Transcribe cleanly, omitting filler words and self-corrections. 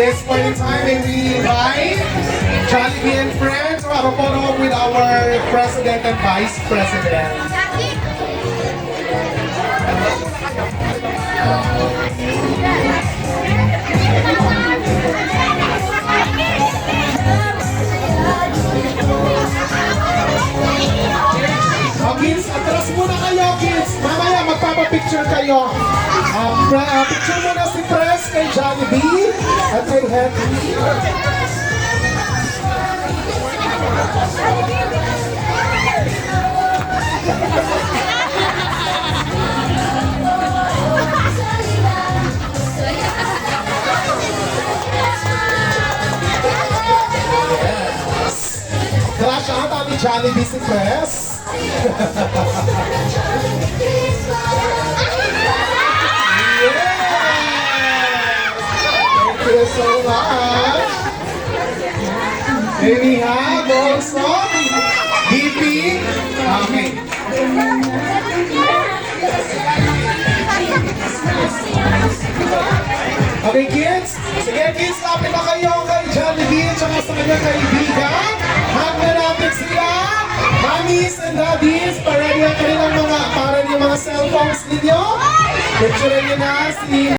this point in time, may we invite Jollibee and friends to have a photo with our President and Vice President. Kids, atras muna kayo, kids. Mamaya magpapapicture kayo. Picture muna si Press kay Jollibee at kay Henry. Crush ata ni Jollibee si Press. Thank you so much. And we have also DP. Okay. Okay kids, sige kids, lapit na kayo kay Jollibee at saka sa kanyang kaibigan. Hug na natin sila. Mommies and daddies, para yung kanilang mga cellphones ninyo. Picture nyo na si